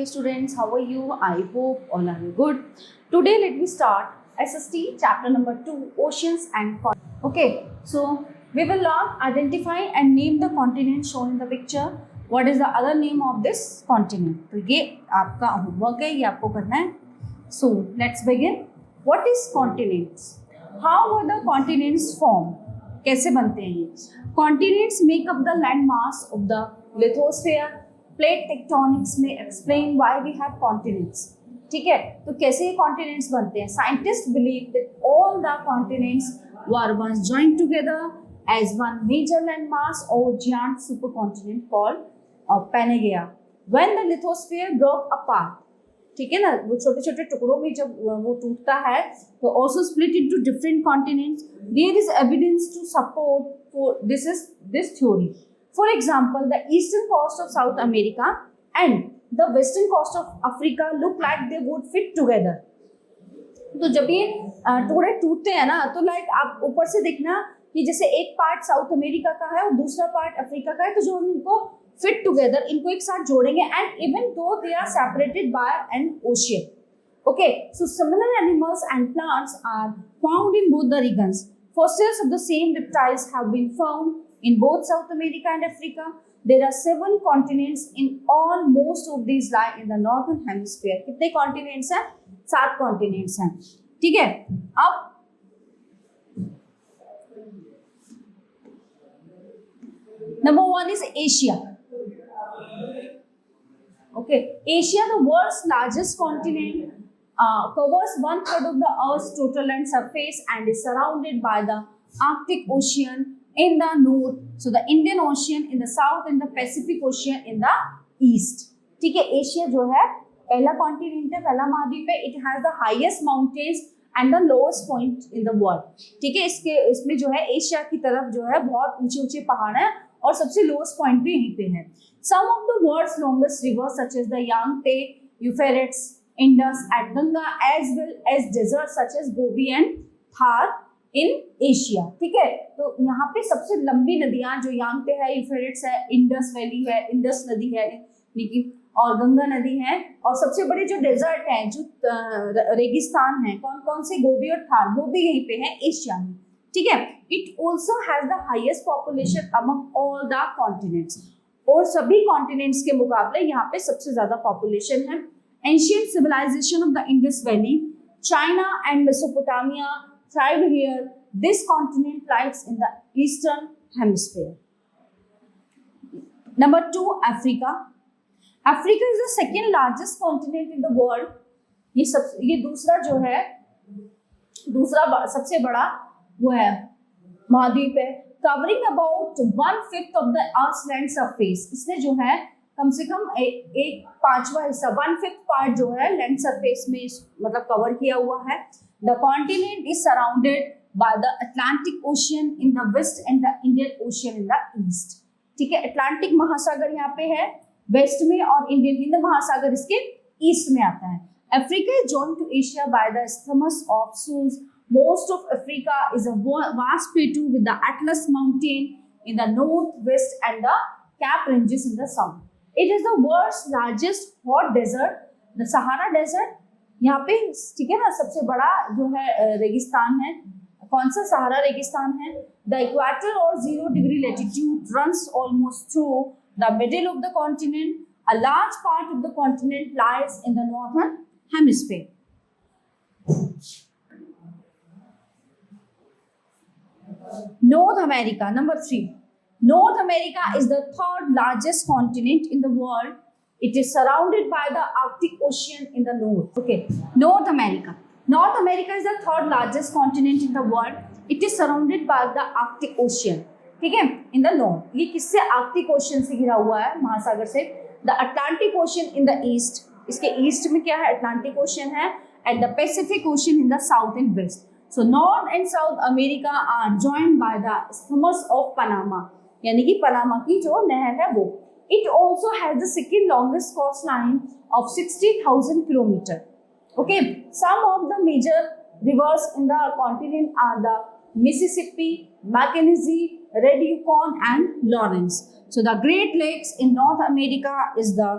dear students, how are you? I hope all are good. Today let me start SST chapter number 2, oceans and continents. Okay, so we will learn identify and name the continent shown in the picture. What is the other name of this continent? तो ये आपका homework है, ये आपको करना है. So let's begin. What is continents? How were the continents formed? कैसे बनते हैं ये? Continents make up the land mass of the lithosphere. Plate tectonics में explain why we have continents. ठीक है, तो कैसे ये कॉन्टिनेंट्स बनते हैं? Scientist believe that all the continents were once joined together as one major land mass और giant super continent called Pangaea. When the lithosphere broke apart, ठीक है ना, वो छोटे छोटे टुकड़ों में जब वो टूटता है तो also split into different continents. There is evidence to support for this theory. For example, the eastern coast of South America and the western coast of Africa look like they would fit together. तो जब ये टुकड़े टूटते हैं ना, तो like आप ऊपर से देखना कि जैसे एक पार्ट साउथ अमेरिका का है और दूसरा पार्ट अफ्रीका का है, तो जो हम इनको फिट टुगेदर, इनको एक साथ जोड़ेंगे and even though they are separated by an ocean. Okay, so similar animals and plants are found in both the regions. Fossils of the same reptiles have been found in both South America and Africa. There are 7 continents in all. Most of these lie in the northern hemisphere. कितने continents हैं? 7 continents हैं. ठीक है, अब number 1 is Asia. Okay, Asia, the world's largest continent, covers 1/3 of the Earth's total land surface and is surrounded by the Arctic Ocean in the north, so the Indian Ocean in the south and the Pacific Ocean in the east. ठीक है, Asia जो है पहला continent है, पहला महाद्वीप है. It has the highest mountains and the lowest point in the world. ठीक है, इसमें जो है एशिया की तरफ जो है बहुत ऊंचे ऊंचे पहाड़ हैं और सबसे लोएस्ट पॉइंट भी यहीं पे है. Some of the world's longest rivers such as the Yangtze, Euphrates, Indus, and Ganga, as well as deserts such as Gobi and Thar in Asia. ठीक है, तो यहाँ पे सबसे लंबी नदियाँ जो यांगते है, यूफ्रेटिस है, इंडस वैली है, इंडस नदी है और गंगा नदी है, और सबसे बड़े जो डेजर्ट हैं, जो रेगिस्तान है, कौन कौन से? गोबी और थार, वो भी यहीं पे है एशिया में. ठीक है, it also has the highest population among all the continents. और सभी कॉन्टिनेंट्स के मुकाबले यहाँ पे सबसे ज्यादा पॉपुलेशन है. Ancient civilization of the Indus Valley, China and Mesopotamia thrived here. This continent lies in the eastern hemisphere. Number 2, Africa. Africa is the second largest continent in the world. ये दूसरा जो है, दूसरा सबसे बड़ा वो है महाद्वीप है, covering about 1/5 of the Earth's land surface. इसने जो है कम से कम एक पांचवा हिस्सा, 1/5 पार्ट जो है लैंड सरफेस में मतलब कवर किया हुआ है. The continent is surrounded by the Atlantic ocean in the west and the Indian ocean in the east. ठीक है, अटलांटिक महासागर यहाँ पे है वेस्ट में और इंडियन हिंद महासागर इसके ईस्ट में आता है. Africa is joined to Asia by the isthmus of Suez. Most of Africa is a vast plateau with the Atlas Mountain in the northwest and the Cap Ranges in the south. It is the world's largest hot desert, the Sahara Desert. यहाँ पे ठीक है ना, सबसे बड़ा जो है रेगिस्तान है. कौन सा? सहारा रेगिस्तान है. The equator or 0° latitude runs almost through the middle of the continent. A large part of the continent lies in the northern hemisphere. North America, number 3. North America is the third largest continent in the world. It is surrounded by the Arctic Ocean in the north. Okay, North America. North America is the third largest continent in the world. It is surrounded by the Arctic Ocean. ठीक है, in the north. ये किससे? Arctic Ocean से घिरा हुआ है, महासागर से. The Atlantic Ocean in the east. इसके ईस्ट में क्या है? Atlantic Ocean है, and the Pacific Ocean in the south and west. So North and South America are joined by the Isthmus of Panama. यानी कि पनामा की जो नहर है वो. It also has the second longest coastline of 60,000 kilometers. Okay, some of the major rivers in the continent are the Mississippi, Mackenzie, Red Yukon, and Lawrence. So the Great Lakes in North America is the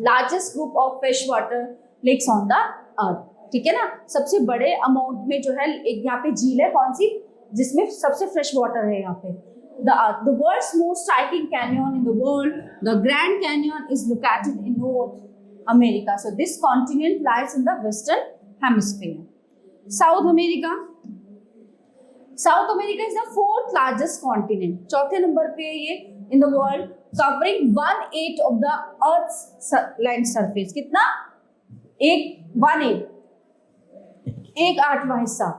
largest group of fresh water lakes on the earth, ठीक है ना। सबसे बड़े amount में जो है एक यहाँ पे झील है, कौन सी, जिसमें सबसे फ्रेश वाटर है यहाँ पे। The world's most striking canyon in the world, the Grand Canyon, is located in North America. So this continent lies in the Western Hemisphere. South America. South America is the fourth largest continent. चौथे number पे ये in the world, covering 1/8 of the Earth's land surface. कितना? 1/8 हिस्सा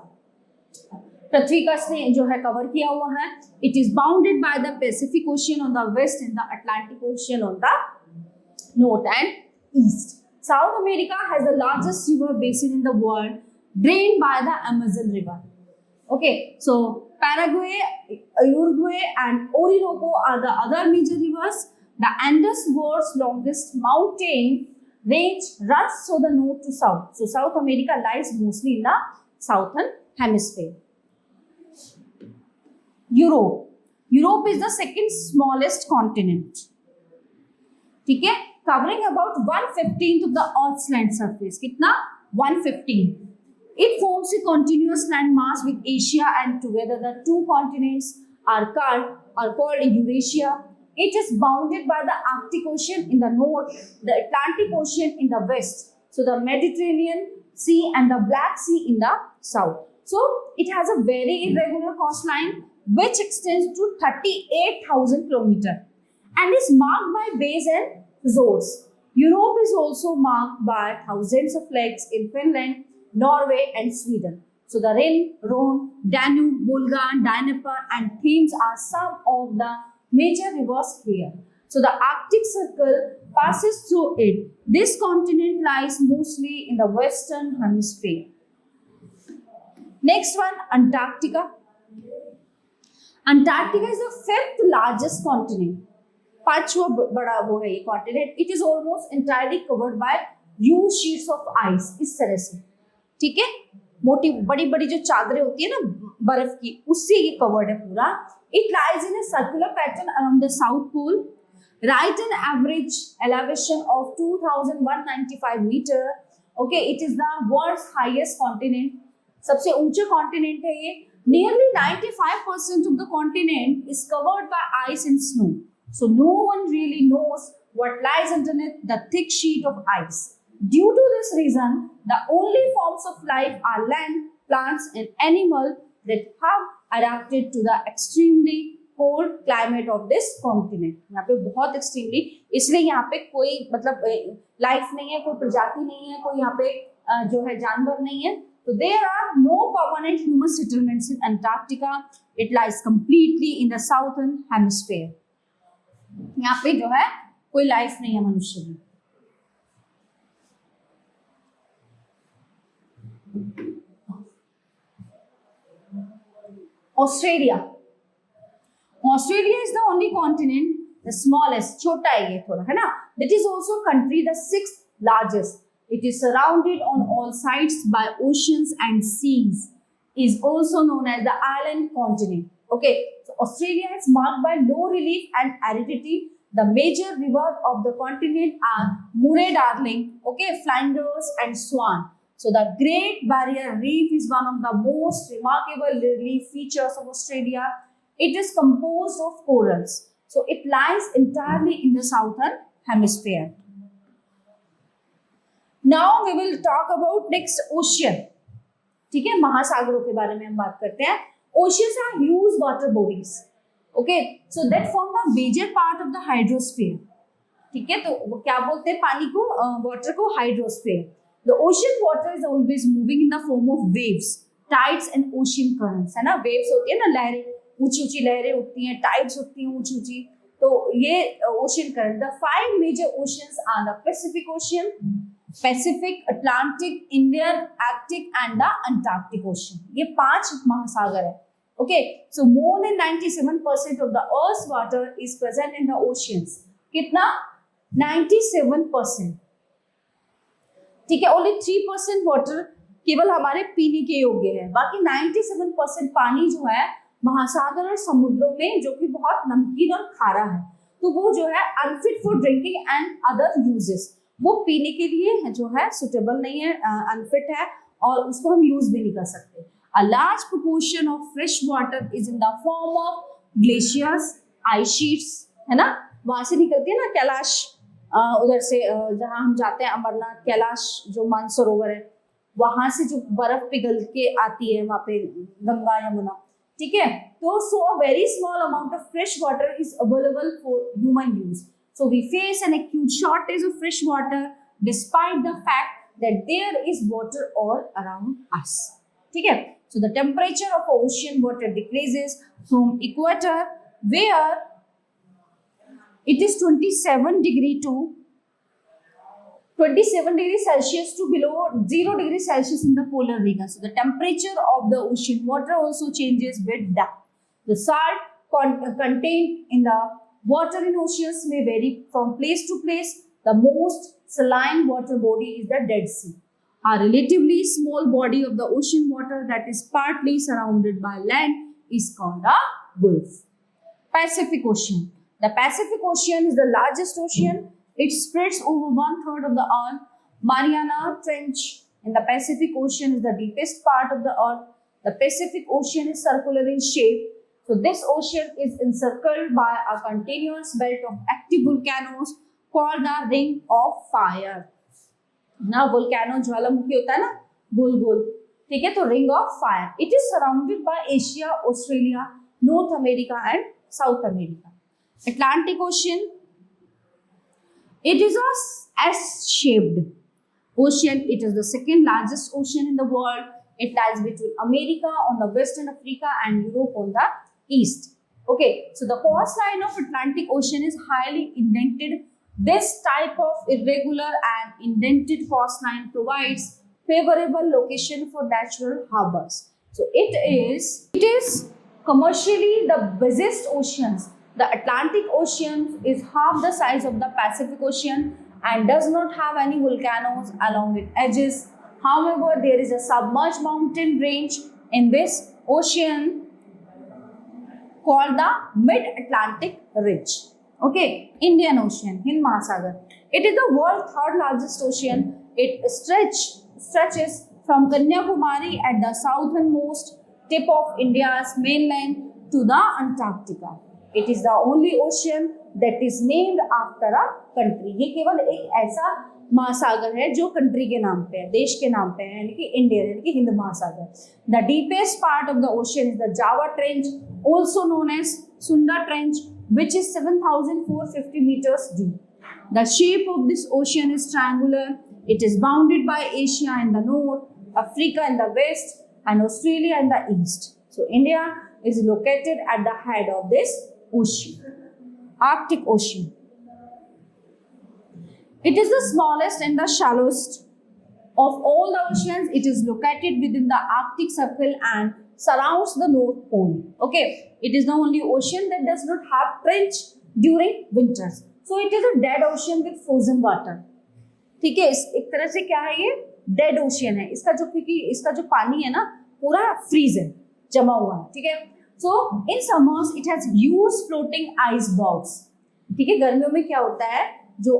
पृथ्वी का इसने जो है cover किया हुआ है। It is bounded by the Pacific ocean on the west and the Atlantic ocean on the north and east. South America has the largest river basin in the world, drain by the Amazon river. Okay, so Paraguay, Uruguay and Orinoco are the other major rivers. The Andes world's longest mountain range runs through the north to south. So South America lies mostly in the southern hemisphere. Europe is the second smallest continent. ठीक है, covering about 1/15 of the Earth's land surface. कितना? 1/15. It forms a continuous landmass with Asia, and together the two continents are called Eurasia. It is bounded by the Arctic Ocean in the north, the Atlantic Ocean in the west, so the Mediterranean Sea and the Black Sea in the south. So it has a very irregular coastline which extends to 38,000 kilometers and is marked by bays and fjords. Europe is also marked by thousands of lakes in Finland, Norway and Sweden. So the Rhone, Danube, Volga, Dnieper and Thames are some of the major rivers here. So the Arctic Circle passes through it. This continent lies mostly in the western hemisphere. Next one, Antarctica. Antarctica is the fifth largest continent. पांचवा बड़ा वो है ये continent. It is almost entirely covered by huge sheets of ice. इस तरह से, ठीक है, मोटी बड़ी बड़ी जो चादरें होती है ना बर्फ की, उससे ये कवर्ड है पूरा। It lies in a circular pattern around the South Pole, right an average elevation of 2,195 meter. Okay, it is the world's highest continent. सबसे ऊंचा continent है ये। Nearly 95% of the continent is covered by ice and snow. So no one really knows what lies underneath the thick sheet of ice. Due to this reason, the only forms of life are land, plants, and animals that have adapted to the extremely cold climate of this continent. यहाँ पे बहुत extremely, इसलिए यहाँ पे कोई मतलब life नहीं है, कोई प्रजाति नहीं है, कोई यहाँ पे जो है जानवर नहीं है। So there are no permanent human settlements in Antarctica. It lies completely in the southern hemisphere. यहाँ पे जो है कोई लाइफ नहीं है मनुष्य की। Australia. Australia is the only continent, the smallest, छोटा है ये थोड़ा, है ना? That is also country, the sixth largest. It is surrounded on all sides by oceans and seas. Is also known as the island continent. Okay, so Australia is marked by low relief and aridity. The major rivers of the continent are Murray-Darling, okay, Flinders and Swan. So the Great Barrier Reef is one of the most remarkable relief features of Australia. It is composed of corals. So it lies entirely in the southern hemisphere. Now we will talk about next ocean. ठीक है, महासागरों के बारे में हम बात करते हैं। Oceans are huge water bodies. Okay, so that form the major part of the hydrosphere. ठीक है, तो वो क्या बोलते हैं पानी को, water को hydrosphere. The ocean water is always moving in the form of waves, tides and ocean currents, है ना? Waves होती है ना, लहरें, ऊंची ऊंची लहरें उठती हैं, tides उठती हैं ऊंची ऊंची, तो ये ocean current. The five major oceans are the Pacific Ocean, Pacific, Atlantic, Indian, Arctic and the Antarctic Ocean. ये पांच महासागर है। Okay, so more than 97% of the Earth's water is present in the oceans. कितना? 97%. ठीक है, only 3% water केवल हमारे पीने के योग्य है, बाकी 97% पानी जो है महासागर और समुद्रों में, जो कि बहुत नमकीन और खारा है। तो वो जो है unfit for drinking and other uses, वो पीने के लिए जो है सुटेबल नहीं है, अनफिट है और उसको हम यूज भी नहीं कर सकते। A large proportion of fresh water is in the form of glaciers, ice sheets, है ना, वहां से निकलती है ना कैलाश, उधर से जहां हम जाते हैं अमरनाथ, कैलाश जो मानसरोवर है, वहां से जो बर्फ पिघल के आती है वहां पे गंगा यमुना, ठीक है। तो so a very small amount of fresh water is available for human use, so we face an acute shortage of fresh water despite the fact that there is water all around us, ठीक है। So the temperature of ocean water decreases from equator where it is 27 degree to 27 degree Celsius to below 0 degree Celsius in the polar region. So the temperature of the ocean water also changes with depth. The salt contained in the water in oceans may vary from place to place. The most saline water body is the Dead Sea, a relatively small body of the ocean water that is partly surrounded by land is called a Gulf. Pacific Ocean. The Pacific Ocean is the largest ocean. It spreads over 1/3 of the earth. Mariana Trench in the Pacific Ocean is the deepest part of the earth. The Pacific Ocean is circular in shape. So this ocean is encircled by a continuous belt of active volcanoes called the Ring of Fire. ना volcano ज्वालामुखी होता है ना गोल गोल, ठीक है, तो ring of fire. It is surrounded bye Asia, Australia, north America and south America. Atlantic ocean, it is a S-shaped ocean. It is the second largest ocean in the world. It lies between America on the west and Africa and Europe on the east. Okay, so the coastline of Atlantic Ocean is highly indented. This type of irregular and indented coastline provides favorable location for natural harbors. So it is commercially the busiest oceans. The Atlantic Ocean is half the size of the Pacific Ocean and does not have any volcanoes along its edges. However, there is a submerged mountain range in this ocean called the Mid-Atlantic Ridge. Okay, Indian Ocean, Hind Mahasagar. It is the world's third largest ocean. It stretches from Kanyakumari at the southernmost tip of India's mainland to the Antarctica. It is the only ocean that is named after a country. ये केवल एक ऐसा महासागर है जो country के नाम पे है, देश के नाम पे है, यानी कि इंडिया, यानी कि हिंद महासागर। The deepest part of the ocean is the Java Trench, also known as Sunda Trench, which is 7,450 meters deep. The shape of this ocean is triangular. It is bounded by Asia in the north, Africa in the west, and Australia in the east. So India is located at the head of this ocean. Arctic Ocean. It is the smallest and the shallowest of all the oceans. It is located within the Arctic Circle and surrounds the North Pole. Okay, it is the only ocean that does not have trench during winters. So it is a dead ocean with frozen water. ठीक है, एक तरह से क्या है, ये dead ocean है। इसका जो, क्योंकि इसका जो पानी है ना पूरा फ्रीज है, जमा हुआ है, ठीक है। So in summers it has huge floating icebergs, ठीक है। गर्मियों में क्या होता है, जो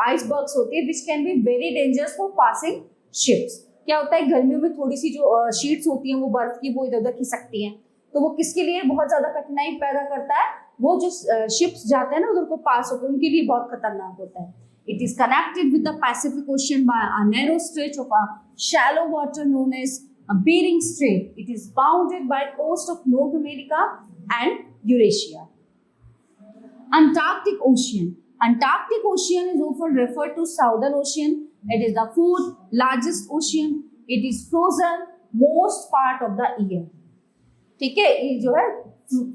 आइसबर्ग्स होती है which can be very dangerous for passing ships. क्या होता है, गर्मियों में थोड़ी सी जो शीट्स होती हैं वो बर्फ की, वो इधर उधर खिसकती हैं, तो वो किसके लिए बहुत ज्यादा कठिनाई पैदा करता है, वो जो शिप्स जाते हैं ना उधर को पास होकर, उनके लिए बहुत खतरनाक होता है। It is connected with the Pacific Ocean by a narrow stretch of a shallow water known as Bering Strait. It is bounded by coast of North America and Eurasia. Antarctic Ocean. Antarctic Ocean is often referred to Southern Ocean. It is the fourth largest ocean. It is frozen most part of the year. ठीक है, ये जो है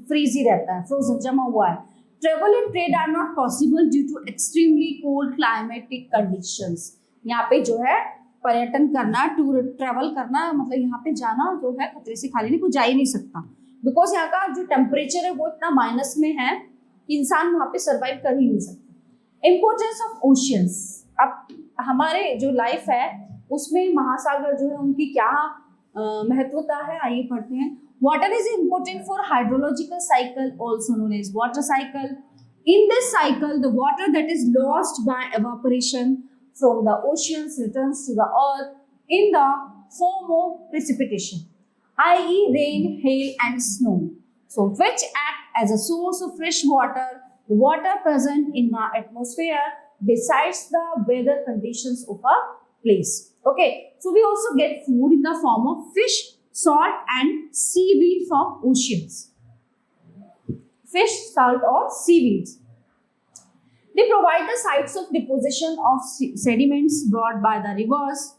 freeze ही रहता है, frozen जमा हुआ है। Travel and trade are not possible due to extremely cold climatic conditions. यहाँ पे जो है पर्यटन करना, ट्रैवल करना, मतलब यहाँ पे जाना जो है खतरे से खाली नहीं, कोई जा ही नहीं सकता, बिकॉज यहाँ का जो टेम्परेचर है वो इतना माइनस में है कि इंसान वहाँ पे सर्वाइव कर ही नहीं सकता। Importance of oceans. अब हमारे जो लाइफ है उसमें महासागर जो है उनकी क्या महत्वता है, आइए पढ़ते हैं। Water is important for hydrological cycle, also known as water cycle. In this cycle, the water that is lost by evaporation from the oceans returns to the earth in the form of precipitation, i.e., rain, hail, and snow. So, which act as a source of fresh water. The water present in the atmosphere decides the weather conditions of a place. Okay, so we also get food in the form of fish, salt, and seaweed from oceans. Fish, salt, or seaweeds. They provide the sites of deposition of sediments brought by the rivers.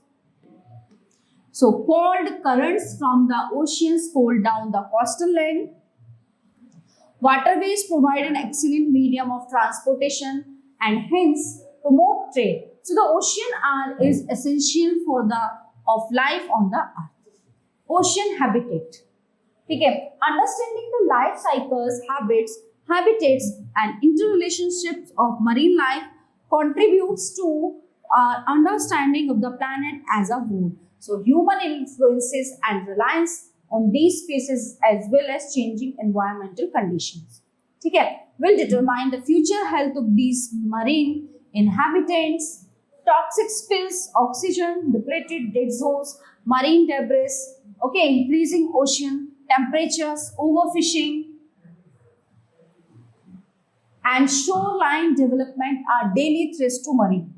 So, cold currents from the oceans cool down the coastal land. Waterways provide an excellent medium of transportation and hence promote trade. So, the ocean is essential for the of life on the earth. Ocean habitat. Okay. Understanding the life cycles, habitats and interrelationships of marine life contributes to our understanding of the planet as a whole. So, human influences and reliance on these species as well as changing environmental conditions. Okay, will determine the future health of these marine inhabitants. Toxic spills, oxygen, depleted dead zones, marine debris, okay, increasing ocean temperatures, overfishing, and shoreline development are daily threats to marine.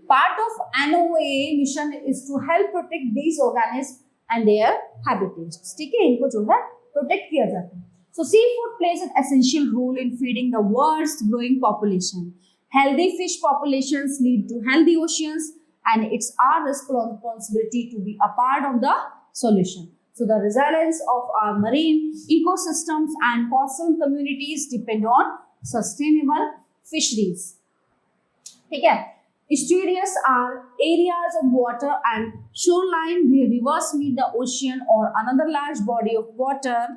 Part of NOAA mission is to help protect these organisms and their habitats. ठीक है, इनको जो है protect किया जाता है. So seafood plays an essential role in feeding the world's growing population. Healthy fish populations lead to healthy oceans, and it's our responsibility to be a part of the solution. So the resilience of our marine ecosystems and coastal communities depend on sustainable fisheries. ठीक है. Estuaries are areas of water and shoreline where rivers meet the ocean or another large body of water,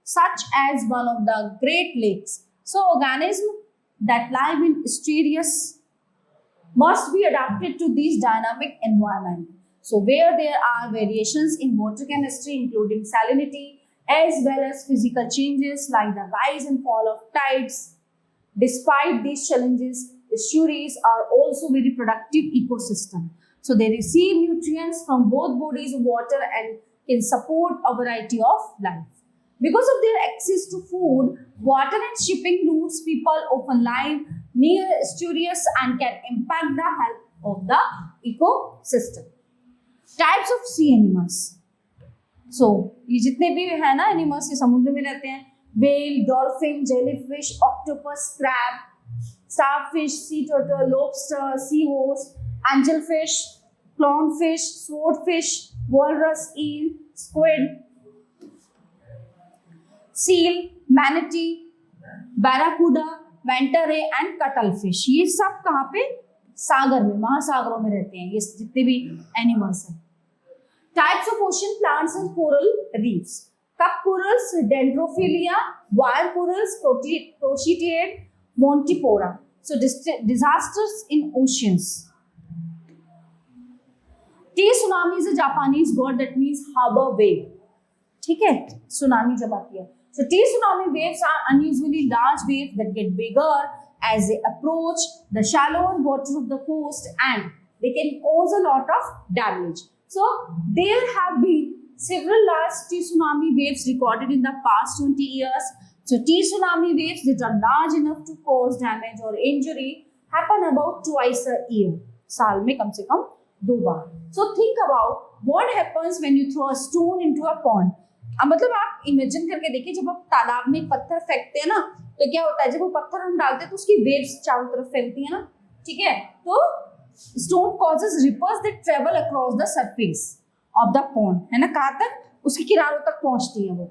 such as one of the Great Lakes. So, organisms that live in estuaries must be adapted to this dynamic environment. So, where there are variations in water chemistry, including salinity, as well as physical changes like the rise and fall of tides. Despite these challenges, estuaries are also very productive ecosystem. So they receive nutrients from both bodies of water and can support a variety of life. Because of their access to food, water and shipping routes, people often live near estuaries and can impact the health of the ecosystem. Types of sea animals. So ये जितने भी है ना animals ये समुद्र में रहते हैं. Whale, dolphin, jellyfish, octopus, crab, starfish, sea turtle, lobster, seahorse, angelfish, clownfish, swordfish, walrus, eel, squid, seal, manatee, barracuda, manta ray and cuttlefish. ये सब कहाँ पे? सागर में, महासागरों में रहते हैं ये जितने भी एनिमल्स हैं. Types of ocean plants and coral reefs. Cup corals, Dendrophilia, wire corals, Prochytiid, Montipora. So disasters in oceans. Tsunami is a Japanese word that means harbor wave. ठीक है, tsunami जब आती है. So tsunami waves are unusually large waves that get bigger as they approach the shallower waters of the coast, and they can cause a lot of damage. So there have been several large tsunami waves recorded in the past 20 years. So tsunami waves that are large enough to cause damage or injury happen about twice a year. साल में कम से कम 2 बार. So think about what happens when you throw a stone into a pond. अब मतलब आप imagine करके देखिए, जब आप तालाब में पत्थर फेंकते हैं ना, तो क्या होता है, जब वो पत्थर हम डालते हैं तो उसकी वेव्स चारों तरफ फैलती है ना, ठीक है. तो stone causes ripples that travel across the surface of the pond, है ना, कहाँ तक? उसके किनारों तक पहुंचती है वो.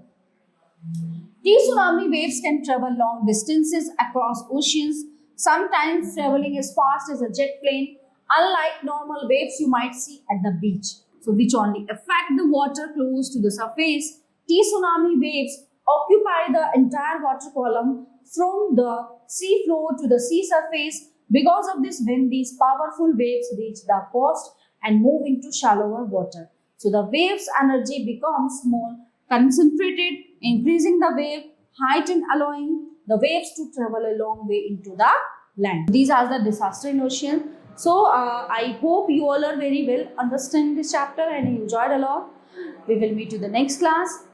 Tsunami waves can travel long distances across oceans, sometimes traveling as fast as a jet plane, unlike normal waves you might see at the beach. So which only affect the water close to the surface. Tsunami waves occupy the entire water column from the sea floor to the sea surface. Because of this, when these powerful waves reach the coast and move into shallower water, so the wave's energy becomes more concentrated, increasing the wave height and allowing the waves to travel a long way into the land. These are the disaster in ocean. So I hope you all are very well understand this chapter and enjoyed a lot. We will meet you the next class.